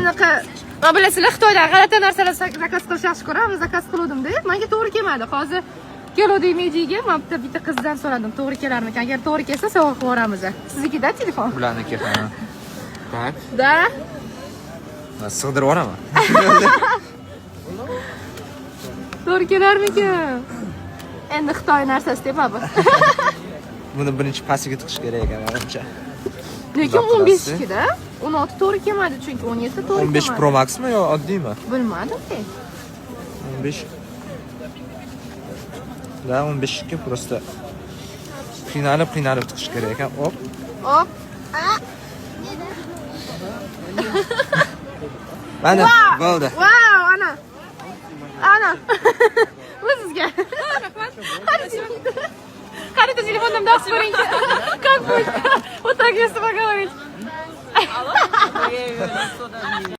bunaqa mana bilasizlar, Xitoydan g'alati narsalar zakaz qilish yaxshi ko'ramiz. Zakaz qiluvdim-da. Menga to'g'ri kelmadi. Hozir keluvdik mejiga, men bitta qizdan so'radim, to'g'ri kelarmikan? Agar to'g'ri kelsa, sovg'a qilib yuboramiz. Siznikida telefon? Bularniki, ha. Bak. Da. Sig'dirib yuboraman. To'g'ri kelarmikan? Endi Xitoy narsasi tepabi. Buni birinchi pastiga tiqish kerak ekan, menimcha. Lekin 15 kida 16 to'g'ri kelmadi, chunki 17 to'g'ri kelmadi. 15 Pro Maxmi yo oddiymi? Bilmadim. 15. Da 15 ga просто qiynalib tiqish kerak ekan. Hop. Hop. Mana bo'ldi. Wow, ana. O'zizga. Rahmat. Qarita telefonimda dars bering. Как будет? Вот так если поговорить.